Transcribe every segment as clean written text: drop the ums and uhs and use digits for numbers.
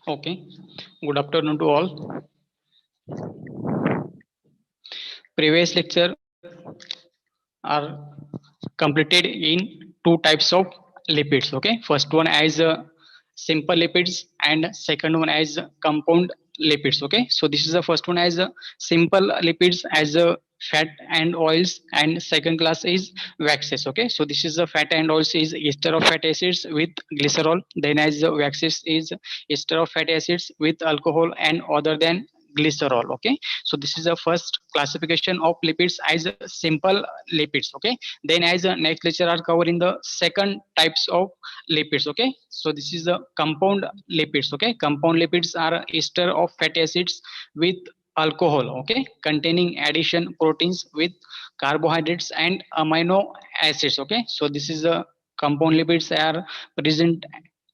Okay, good afternoon to all. Previous lecture are completed in two types of lipids. Okay, first one as simple lipids and second one as compound lipids. Okay, so this is the first one as simple lipids as fat and oils, and second class is waxes. Okay, so this is the fat and oils is ester of fatty acids with glycerol, then as the waxes is ester of fatty acids with alcohol and other than glycerol. Okay, so this is the first classification of lipids as simple lipids. Okay, then as next lecture are covering the second types of lipids. Okay, so this is the compound lipids. Okay, compound lipids are ester of fatty acids with alcohol, okay, containing addition proteins with carbohydrates and amino acids. Okay, so this is the compound lipids are present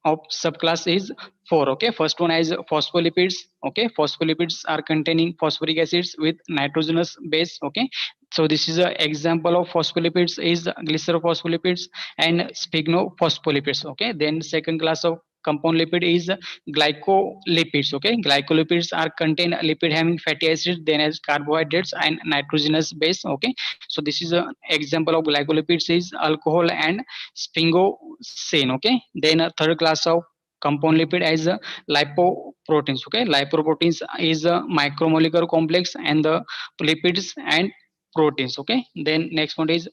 of subclass is 4. Okay, first one is phospholipids. Okay, phospholipids are containing phosphoric acids with nitrogenous base. Okay, so this is an example of phospholipids is glycerophospholipids and sphingolipids. Okay, then second class of compound lipid is glycolipids. Okay, glycolipids are contain lipid having fatty acids then as carbohydrates and nitrogenous base. Okay, so this is an example of glycolipids is alcohol and sphingosine. Okay, then a third class of compound lipid as lipoproteins. Okay, lipoproteins is a micromolecular complex and the lipids and proteins. Okay, then next one is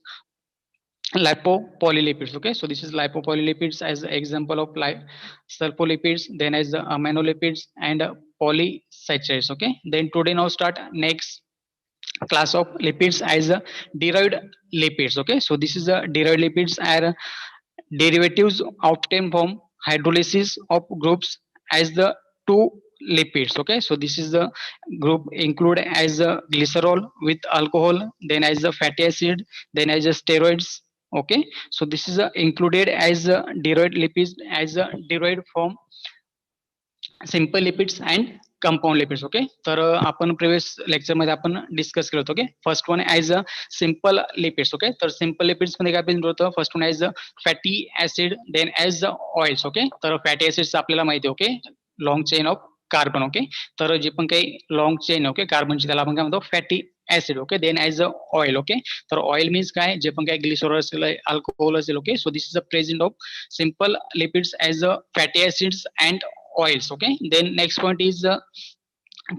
lipopolylipids. Okay, so this is lipopolylipids as example of sulfolipids, then as the aminolipids and polysaccharides. Okay, then today now start next class of lipids as derived lipids. Okay, so this is the derived lipids are derivatives obtained from hydrolysis of groups as the two lipids. Okay, so this is the group include as a glycerol with alcohol, then as a fatty acid, then as a steroids. Okay, so this is included as derived lipids as derived from simple lipids and compound lipids. Okay, तर आपण previous lecture मध्ये आपण discuss केलं होतं. Okay, first one as a simple lipids. Okay, तर simple lipids मध्ये काय present होतं, first one as a fatty acid, then as a oils. Okay, तर फॅटी ऍसिड्स आपल्याला माहिती आहे. Okay, long chain of carbon. Okay, तर जे पण काही लॉंग चेन ओके कार्बनची त्याला आपण काय म्हणतो fatty acid. Okay, then as a oil. Okay, तर ऑइल मीन्स काय, जे पण काय ग्लिसरॉल असेल, अल्कोहोल असेल. Okay, so this is a present of simple lipids as fatty acids and oils. Okay, then next point is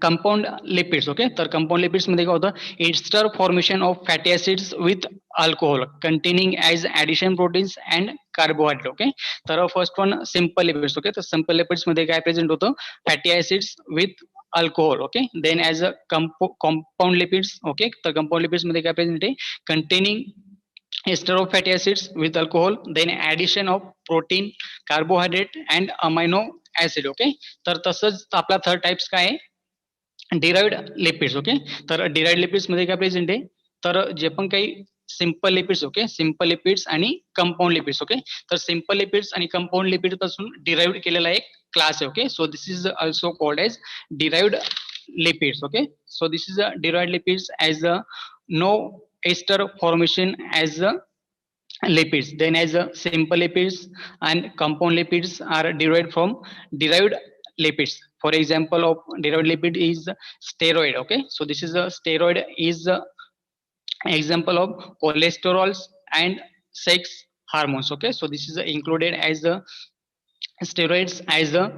compound lipids. Okay, तर compound lipids मध्ये काय होतं, ester formation of fatty acids with alcohol containing as addition proteins and carbohydrate. Okay, तर first one simple lipids. Okay, तर simple lipids मध्ये काय present होतं, fatty acids with alcohol. Okay, then as a compound lipids. Okay, तर compound lipids मध्ये काय present आहे, containing ester of fatty acids with alcohol, then addition of protein, carbohydrate and amino acid. Okay, तर तसंच आपला third types काय आहे, derived lipids. Okay, तर डिराइव्ड लिपिड्स मध्ये काय प्रेझेंट आहे, तर जे पण काही simple lipids. Okay, simple lipids आणि कंपाऊंड लिपिड्स. ओके, तर सिंपल लिपिड्स आणि कंपाऊंड लिपिड पासून डिराइव्ड केलेला एक क्लास आहे. Okay, so this is also called as derived lipids. Okay, so this is a derived lipids as a no ester formation as a lipids, then as a simple lipids and compound lipids are derived from derived lipids. For example of derived lipid is steroid. Okay, so this is a steroid is a example of cholesterols and sex hormones. Okay, so this is included as a steroids as a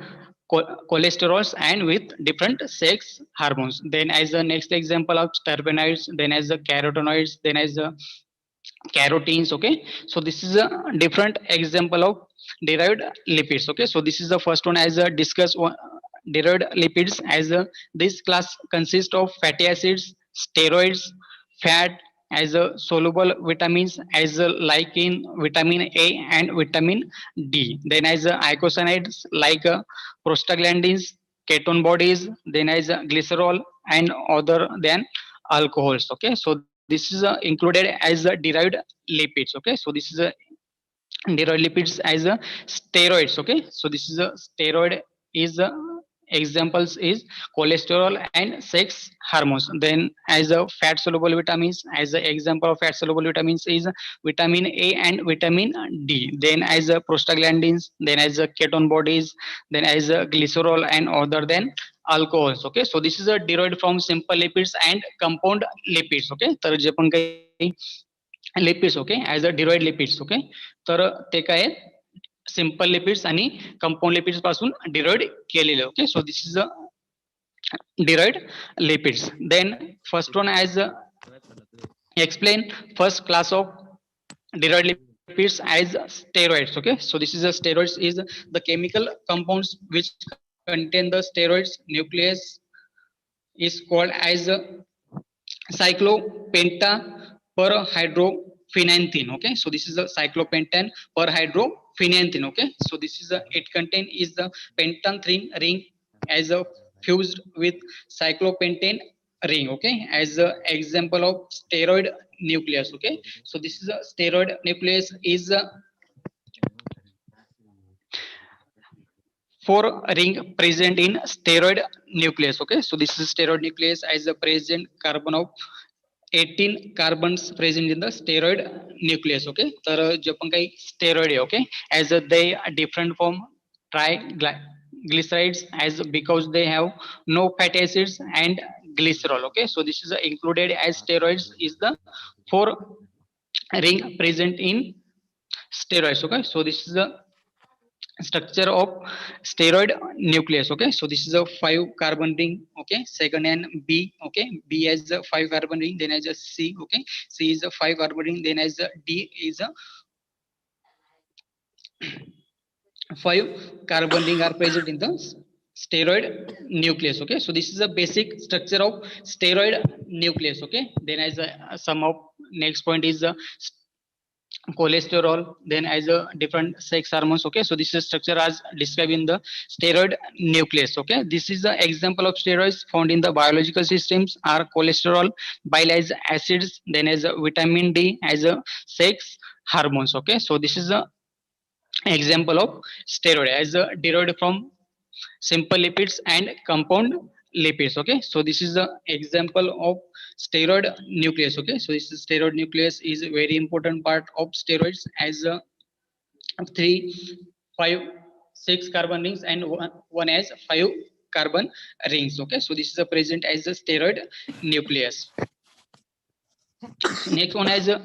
cholesterols and with different sex hormones. Then as the next example of terpenoids, then as the carotenoids, then as the carotenes. Okay, so this is a different example of derived lipids. Okay, so this is the first one as a discuss one, derived lipids as a this class consists of fatty acids, steroids, fat as a soluble vitamins as a like in vitamin A and vitamin D, then as a eicosanoids like prostaglandins, ketone bodies, then as a glycerol and other than alcohols. Okay, so this is included as a derived lipids. Okay, so this is a derived lipids as a steroids. Okay, so this is a steroid is examples is cholesterol and sex hormones. Then as a fat soluble vitamins, as an example of fat soluble vitamins is vitamin A and vitamin D. Then as a prostaglandins, then as a ketone bodies, then as a glycerol and other than alcohols. Okay, so this is a derived from simple lipids and compound lipids. Okay, तर जे पण काही lipids, okay, as a derived lipids. Okay, तर ते काय simple lipids आणि compound lipids पासून derived केलेले. Okay, so this is a derived lipids. Then first one as explain first class of derived lipids as steroids. Okay, so this is a steroids is the chemical compounds which contain the steroids nucleus is called as cyclopenta per hydrophenanthine. Okay, so this is a cyclopentan per hydrophenanthine. Okay, so this is a it contain is the pentanthine ring as a fused with cyclopentane ring. Okay, as a example of steroid nucleus. Okay, so this is a steroid nucleus is a four ring present in steroid nucleus. Okay, so this is steroid nucleus as a present carbon of 18 carbons present in the steroid nucleus. Okay, तर जे पण काही steroid आहे, okay, as a they are different from triglycerides as because they have no fatty acids and glycerol. Okay, so this is included as steroids is the four ring present in steroids. Okay, so this is the structure of steroid nucleus. Okay, so this is a 5 carbon ring. Okay, second and B. Okay, B has a 5 carbon ring, then has a C. Okay, C is a 5 carbon ring, then has a D is a 5 carbon ring are present in the steroid nucleus. Okay, so this is a basic structure of steroid nucleus. Okay, then as a some of next point is the cholesterol, then as a different sex hormones. Okay, so this is structure as described in the steroid nucleus. Okay, this is the example of steroids found in the biological systems are cholesterol, bile as acids, then as a vitamin D as a sex hormones. Okay, so this is the example of steroid as a derived from simple lipids and compound lipids. Okay, so this is the example of steroid nucleus. Okay, so this is steroid nucleus is a very important part of steroids as a 3 5 6 carbon rings and one has 5 carbon rings. Okay, so this is a present as a steroid nucleus. Next one has a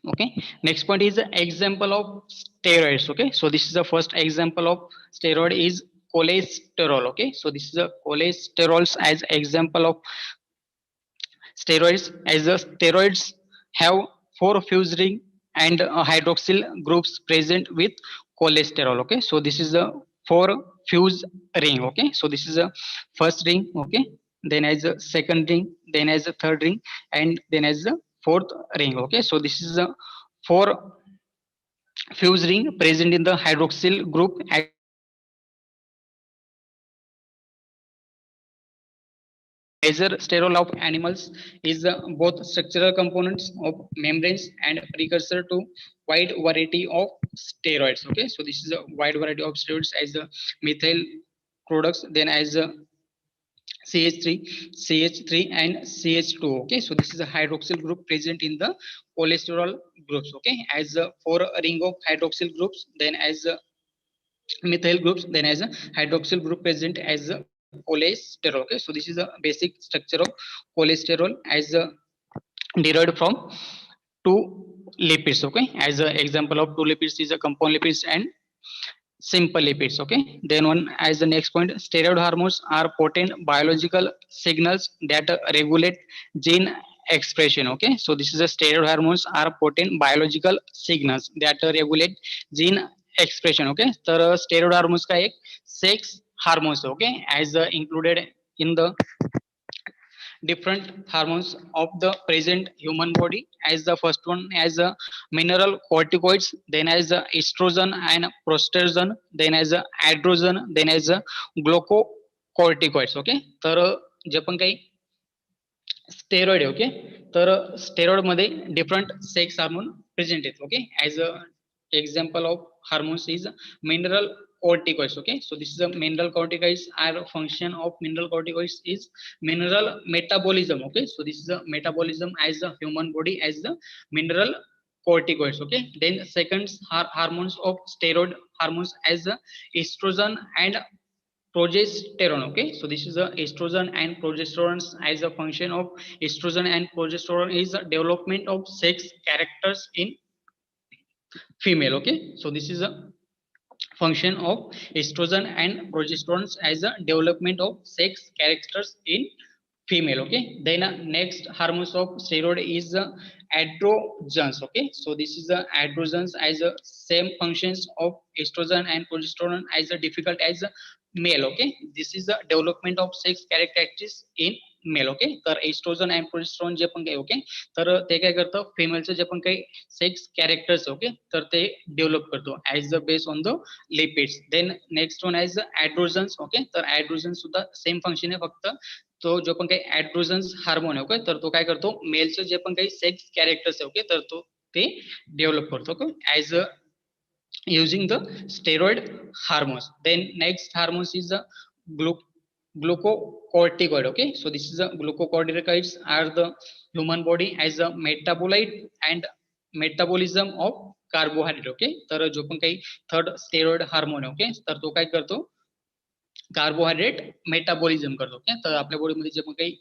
okay, next point is the example of steroids. Okay, so this is the first example of steroid is cholesterol. Okay, so this is a cholesterols as example of steroids as the steroids have four fused ring and hydroxyl groups present with cholesterol. Okay, so this is the four fused ring. Okay, so this is a first ring. Okay, then as a second ring, then as a third ring, and then as a fourth ring. Okay, so this is a four fused ring present in the hydroxyl group as a major sterol of animals is both structural components of membranes and precursor to wide variety of steroids. Okay, so this is a wide variety of steroids as a methyl products, then as a CH3, CH3 and CH2. Okay, so this is a hydroxyl group present in the cholesterol groups. Okay, as a four ring of hydroxyl groups, then as a methyl groups, then as a hydroxyl group present as a cholesterol. Okay, so this is a basic structure of cholesterol as a derived from two lipids. Okay, as an example of two lipids is a compound lipids and simple lipids. Okay, then one as the next point, steroid hormones are potent biological signals that regulate gene expression. Okay, so this is a steroid hormones are potent biological signals that regulate gene expression. Okay, तर steroid hormones का एक sex hormones. Okay, as included in the different hormones of the present human body. As the first one as a mineral corticoids, then as a estrogen and progesterone, then as a androgen, then as a glucocorticoids. Okay, तर जे पण काही steroid आहे, okay, तर steroid मध्ये different sex hormone present आहेत. Okay, as a example of hormones is mineral corticoids. Okay, so this is a mineral corticoids are function of mineral corticoids is mineral metabolism. Okay, so this is a metabolism as a human body as the mineral corticoids. Okay, then second hormones of steroid hormones as estrogen and progesterone. Okay, so this is a estrogen and progesterone. As a function of estrogen and progesterone is a development of sex characters in female. Okay, so this is a function of estrogen and progesterone as a development of sex characters in female. Okay, then next hormones of steroid is androgens. Okay, so this is the androgens as a same functions of estrogen and progesterone as a difficult as a male. Okay, this is the development of sex characteristics in male. Okay, तर estrogen and progesterone जे पण काही, okay, तर ते काय करतं फिमेलचं जे पण काही सेक्स कॅरेक्टर्स, ओके, तर ते डेव्हलप करतो as the base on the lipids. Then next one as androgens. Okay, तर ॲड्रोजन सुद्धा सेम फंक्शन आहे, फक्त तो जो पण काही ॲड्रोजन्स हार्मोन आहे, ओके, तर तो काय करतो मेलचं जे पण काही सेक्स कॅरेक्टर्स आहे, ओके, तर तो ते डेव्हलप करतो, okay, as a using the steroid hormones. Then next hormones is the glucocorticoid. Okay, so this is the glucocorticoids are the human body as a metabolite and metabolism of carbohydrate. Okay, तर जो पण काही third steroid hormone आहे, okay, तर तो काय करतो carbohydrate metabolism करतो. ओके, तर आपल्या बॉडीमध्ये जे पण काही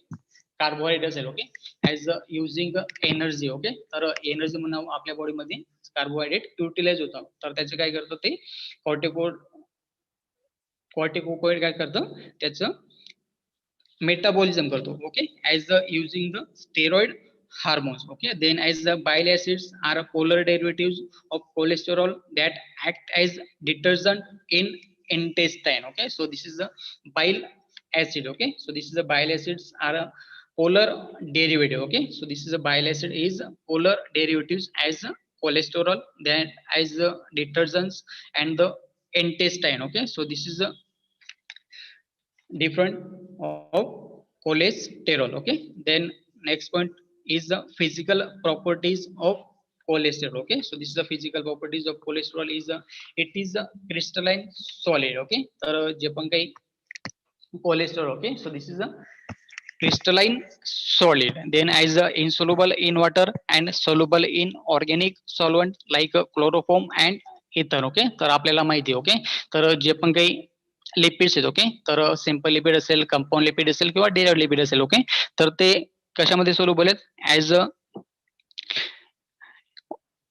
कार्बोहायड्रेट असेल, okay, as using energy. Okay, तर एनर्जी म्हणून आपल्या बॉडीमध्ये कार्बोहायड्रेट युटिलाइज होतं, तर त्याचे काय करतं ते कॉर्टिकोकॉइड काय करतं त्याचं मेटाबॉलिझम करतो. Okay, as the using the steroid hormones. Okay, then as the bile acids are polar derivatives of cholesterol that act as detergent in intestine. Okay, so this is the bile acid. Okay, so this is the bile acids are a polar derivative. Okay, so this is a bile acid is polar derivatives as a cholesterol, then as the detergents and the intestine. Okay, so this is a different of cholesterol. Okay, then next point is the physical properties of cholesterol. Okay, so this is the physical properties of cholesterol is it is a crystalline solid. Okay, तर जे पण काही cholesterol, okay, so this is a crystalline solid, then as insoluble in water and soluble in organic solvent like chloroform and ether. Okay, तर आपल्याला माहिती आहे, okay, तर जे पण काही लिपिड्स आहेत, ओके, तर सिंपल लिपिड असेल, कंपाऊंड लिपिड असेल किंवा डेराइव्ड लिपिड असेल, ओके, तर ते कशामध्ये सोल्युबल आहेत ऍज अ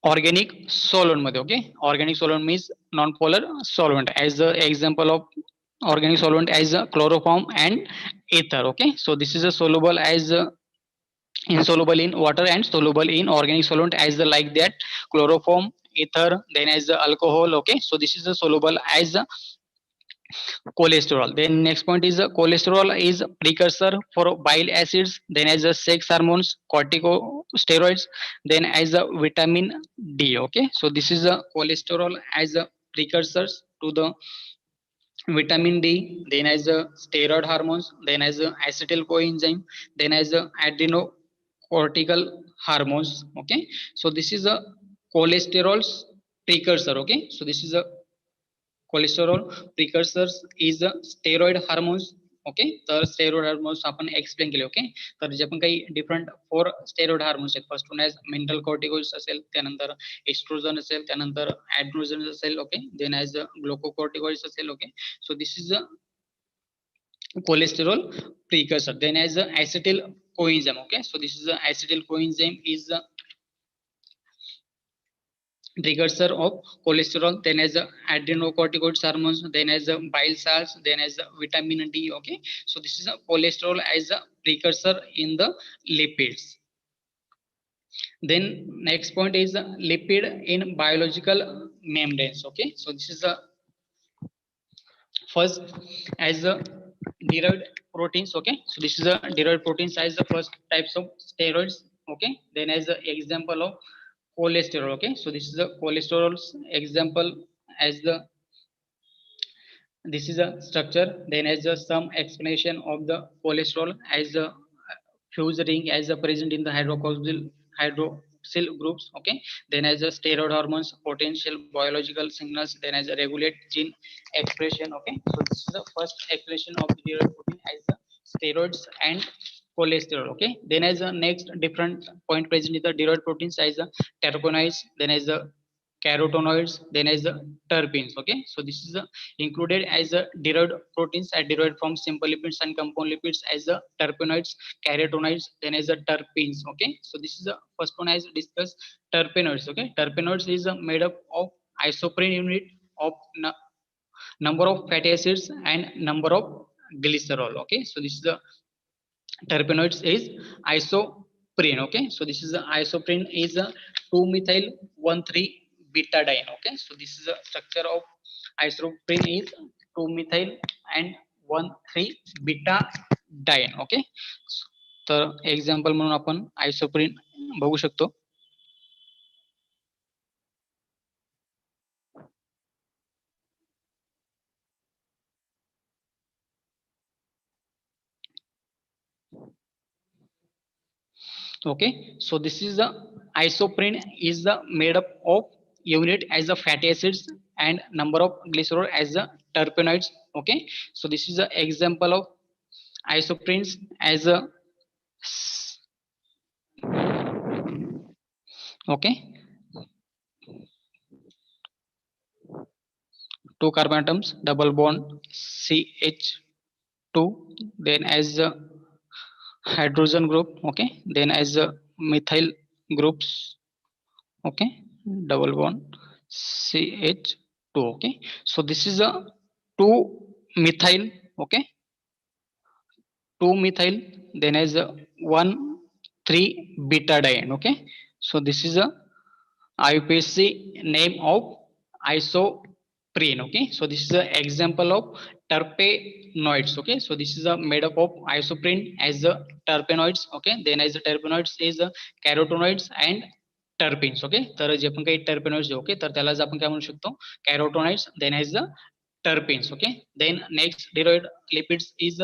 ऑर्गॅनिक सॉल्व्हेंट मध्ये. Okay, organic solvent means non polar solvent as the example of organic solvent as chloroform and ether. Okay, so this is a soluble as insoluble in water and soluble in organic solvent as the like that chloroform, ether, then as the alcohol. Okay, so this is a soluble as cholesterol. Then next point is cholesterol is precursor for bile acids, then as a sex hormones, corticosteroids, then as a vitamin D. Okay, so this is a cholesterol as a precursors to the vitamin D, then as a steroid hormones, then as a acetyl coenzyme, then as a adrenocortical hormones. Okay, so this is a cholesterol's precursor. Okay, so this is a cholesterol precursors is a steroid hormones. Okay, तर steroid hormones आपण explain केले. Okay, तर जे पण काही different 4 steroid hormones आहेत, first one as mineral corticoids असेल, त्यानंतर एस्ट्रोजन असेल, त्यानंतर ॲड्रोजन असेल, ओके, देन ॲज ग्लुकोकॉर्टिकॉइड्स असेल. Okay, so this is a cholesterol precursor, then as a acetyl coenzyme. Okay, so this is a acetyl coenzyme is a precursor of cholesterol, then as a adrenocorticoid hormones, then as a bile salts, then as a vitamin D. Okay, so this is a cholesterol as a precursor in the lipids. Then next point is lipid in biological membranes. Okay, so this is a first as a derived proteins. Okay, so this is a derived proteins as the first types of steroids. Okay, then as the example of cholesterol. Okay, so this is the cholesterol's example as the this is a structure. Then as the some explanation of the cholesterol as the fuse ring as a present in the hydroxyl groups. Okay, then as a steroid hormones potential biological signals, then as a regulate gene expression. Okay, so this is the first explanation of the derived protein as the steroids and cholesterol. Okay, then as a next different point present in the derived proteins as the terpenoids, then as the carotenoids, then as the terpenes. Okay, so this is included as the derived proteins are derived from simple lipids and compound lipids as the terpenoids, carotenoids, then as the terpenes. Okay, so this is the first one as discussed, terpenoids. Okay, terpenoids is made up of isoprene unit of number of fatty acids and number of glycerol. Okay, so this is the terpenoids is isoprene. Okay, so this is the isoprene is a 2-methyl 1,3 betadiene. Okay, so this is the structure of isoprene is 2-methyl and 1,3 betadiene. Okay, तर example म्हणून आपण आयसोप्रीन बघू शकतो. Okay, so this is the isoprene is the made up of unit as the fatty acids and number of glycerol as the terpenoids. Okay, so this is the example of isoprenes as a okay, 2 carbon atoms double bond CH2, then as a hydrogen group. Okay, then as a methyl groups. Okay, double bond CH2. Okay, so this is a 2 methyl. Okay, 2 methyl, then as a 1 3 betadiene. Okay, so this is a IUPAC name of isoprene. Okay, so this is an example of terpenoids. Okay, so this is a made up of isoprene as the terpenoids. Okay, then as the terpenoids is carotenoids and terpenes. Okay, तर जे पण काही terpenoids okay तर त्यालाच आपण काय म्हणू शकतो carotenoids, then as the terpenes. Okay, then next derived lipids is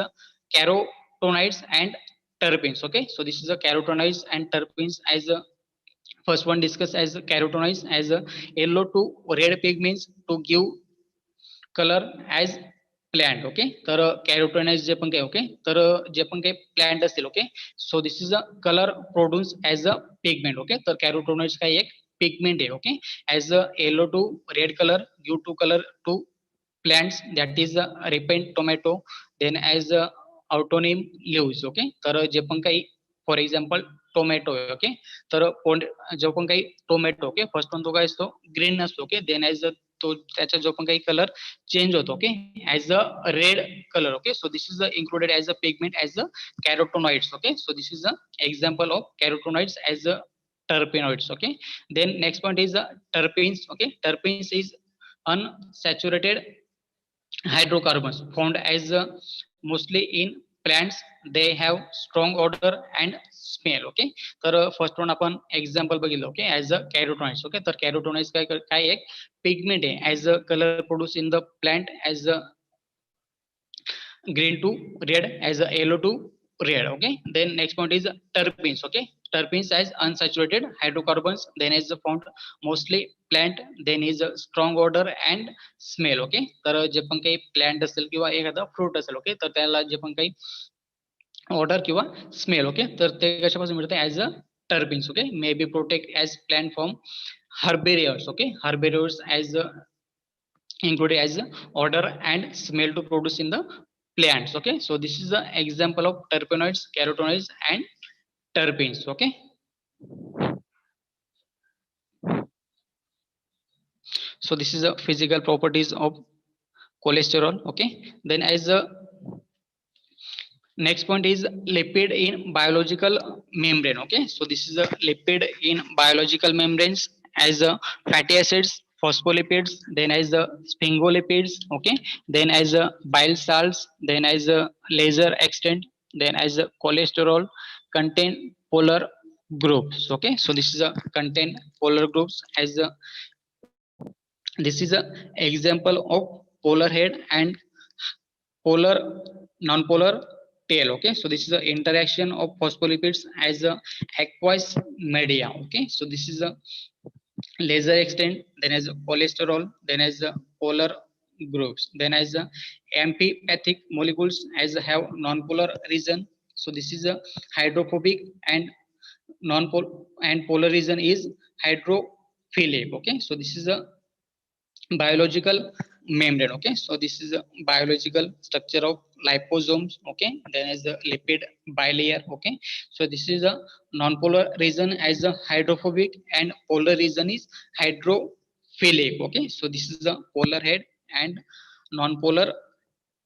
carotenoids and terpenes. Okay, so this is the carotenoids and terpenes as a first one discussed as carotenoids as a yellow to red pigments to give color as plant. Okay, तर कॅरोटेनॉइड्स जे पण काही okay तर जे पण काही plant असतील. Okay, so this is a colour produce as a pigment. Okay, तर carotenoids काही एक पिगमेंट आहे. Okay, as a yellow to red colour give to colour to plants, that is repent tomato, then as autonym leaves. Okay, तर जे पण काही for example tomato. Okay, तर जो पण काही टोमॅटो ओके फर्स्ट वन तो काय असतो ग्रीन असतो. ओके, देन एज तो त्याचा जो पण काही कलर चेंज होतो. Okay, as a red colour. Okay, so this is included as a pigment as a carotenoids. Okay, so this is a example of carotenoids as a terpenoids. Okay, then next point is terpenes. Okay, terpenes is unsaturated hydrocarbons found as mostly in plants. They have strong odor and smell. Okay, तर first one आपण example बघितलं. Okay, as a carotenoids. Okay, तर carotenoids काय एक pigment आहे as a colour produce in the plant as a green to red as a yellow to red. Okay, then next point is terpenes. Okay, terpenes as unsaturated hydrocarbons, then is found mostly plant, then is a strong odor and smell. Okay, तर जे पण काही plant असेल किंवा एखादा fruit असेल. Okay, तर त्याला जे पण काही ऑर्डर किंवा स्मेल. ओके, तर ते कशापासून मिळते as a terpenes. Okay, may be protect as plant from herbivores. Okay, herbivores as included as odor and smell to produce in the plants. Okay, so this is the example of terpenoids, carotenoids and terpenes. Okay, so this is the physical properties of cholesterol. Okay, then as a next point is lipid in biological membrane. Okay, so this is a lipid in biological membranes as a fatty acids phospholipids, then as the sphingolipids, okay, then as the bile salts, then as the laser extent, then as the cholesterol contain polar groups. Okay, so this is a contain polar groups as the this is a example of polar head and polar non-polar tail. Okay, so this is the interaction of phospholipids as a aqueous media. Okay, so this is a laser extent, then as cholesterol, then as polar groups, then as amphipathic molecules as have non-polar region. So this is a hydrophobic and non-polar, and polar region is hydrophilic. Okay, so this is a biological membrane. Okay, so this is a biological structure of liposomes. Okay, then as the lipid bilayer. Okay, so this is a non-polar region as a hydrophobic and polar region is hydrophilic. Okay, so this is a polar head and non-polar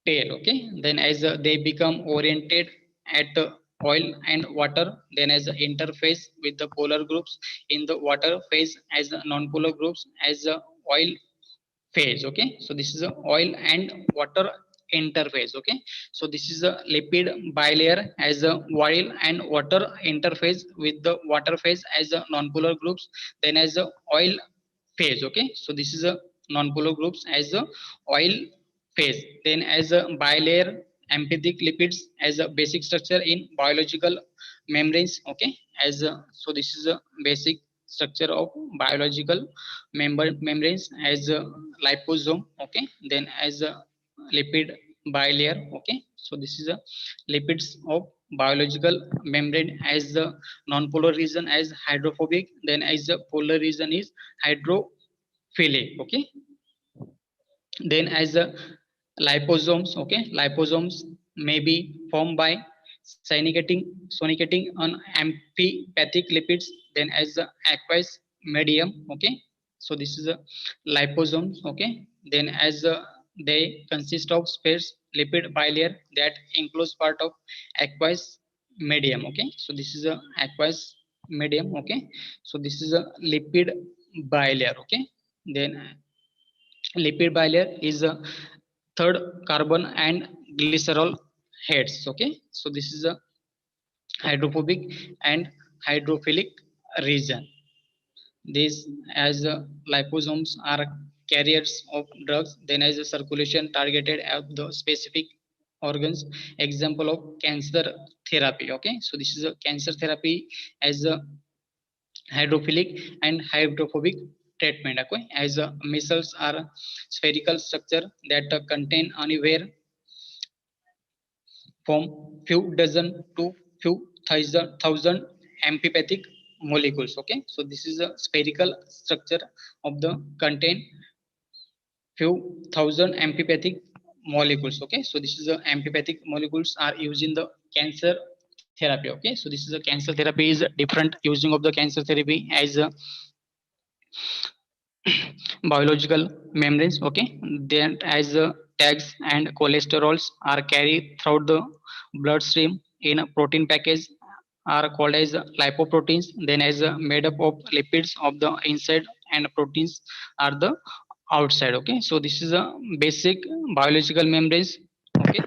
tail. Okay, then as they become oriented at oil and water, then as the interface with the polar groups in the water phase as the non-polar groups as the oil phase. Okay, so this is a oil and water interface. Okay, so this is a lipid bilayer as a oil and water interface with the water phase as a non-polar groups, then as a oil phase. Okay, so this is a non-polar groups as a oil phase, then as a bilayer empathic lipids as a basic structure in biological membranes. Okay, as a, so this is a basic structure of biological membranes as a liposome. Okay, then as a lipid bilayer. Okay, so this is a lipids of biological membrane as the non-polar region as hydrophobic, then as the polar region is hydrophilic. Okay, then as the liposomes. Okay, liposomes may be formed by sonicating on amphipathic lipids, then as the aqueous medium. Okay, so this is a liposomes. Okay, then as they consist of sparse lipid bilayer that includes part of aqueous medium. Okay, so this is a aqueous medium. Okay, so this is a lipid bilayer. Okay, then lipid bilayer is a third carbon and glycerol heads. Okay, so this is a hydrophobic and hydrophilic region. These as liposomes are carriers of drugs, then as a circulation targeted at the specific organs. Example of cancer therapy. Okay, so this is a cancer therapy as a hydrophilic and hydrophobic treatment. Okay, as missiles are spherical structure that contain anywhere from few dozen to few thousand amphipathic molecules. Okay, so this is a spherical structure of the contain few thousand amphipathic molecules. Okay, so this is the amphipathic molecules are used in the cancer therapy. Okay, so this is a cancer therapy is different using of the cancer therapy as a biological membranes. Okay, then as tags and cholesterols are carried throughout the bloodstream in a protein package are called as lipoproteins, then as made up of lipids of the inside and proteins are the outside. Okay, so this is a basic biological membranes. Okay,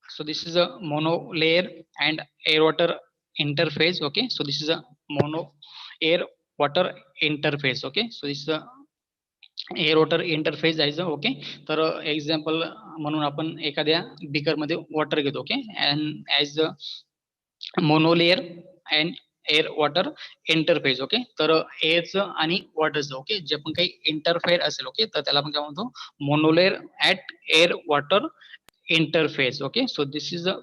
so this is a monolayer and air water interface. Okay, so this is a mono air water interface. Okay, so this is a air water interface जायचं. Okay, तर example म्हणून आपण एखाद्या beaker मध्ये water घेतो. Okay, and as monolayer and air water interface. Okay, तर एअरचं आणि वॉटरचं ओके जे पण काही इंटरफेअर असेल ओके तर त्याला आपण काय म्हणतो monolayer at air water interface. Okay, so this is a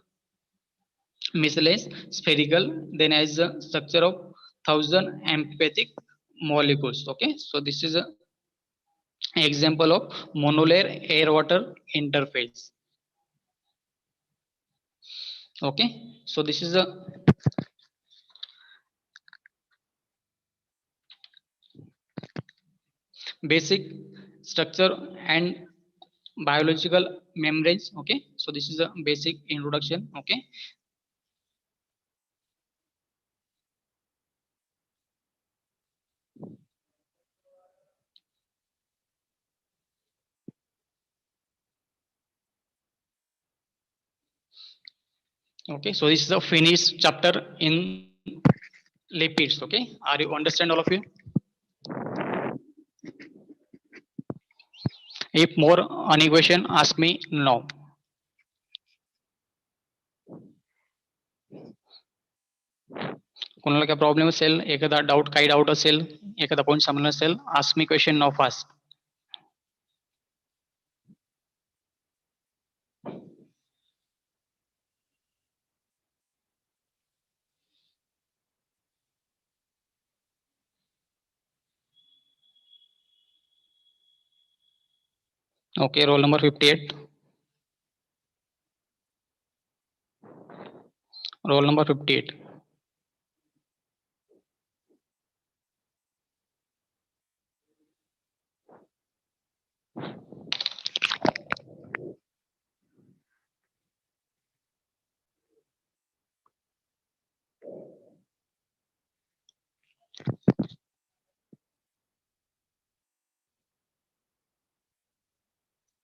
miscellaneous spherical, then as the structure of 1000 amphipathic molecules. Okay, so this is a example of monolayer air water interface. Okay, so this is a basic structure and biological membranes. Okay, so this is a basic introduction. Okay, Okay, so this is a finished chapter in lipids. Okay, are you understand all of you? If more any question, ask me now. कोणाला काय problem असेल, एखादा doubt काही doubt असेल, एखादा point समजला असेल, ask me question now fast. Okay, roll number 58. Roll number 58.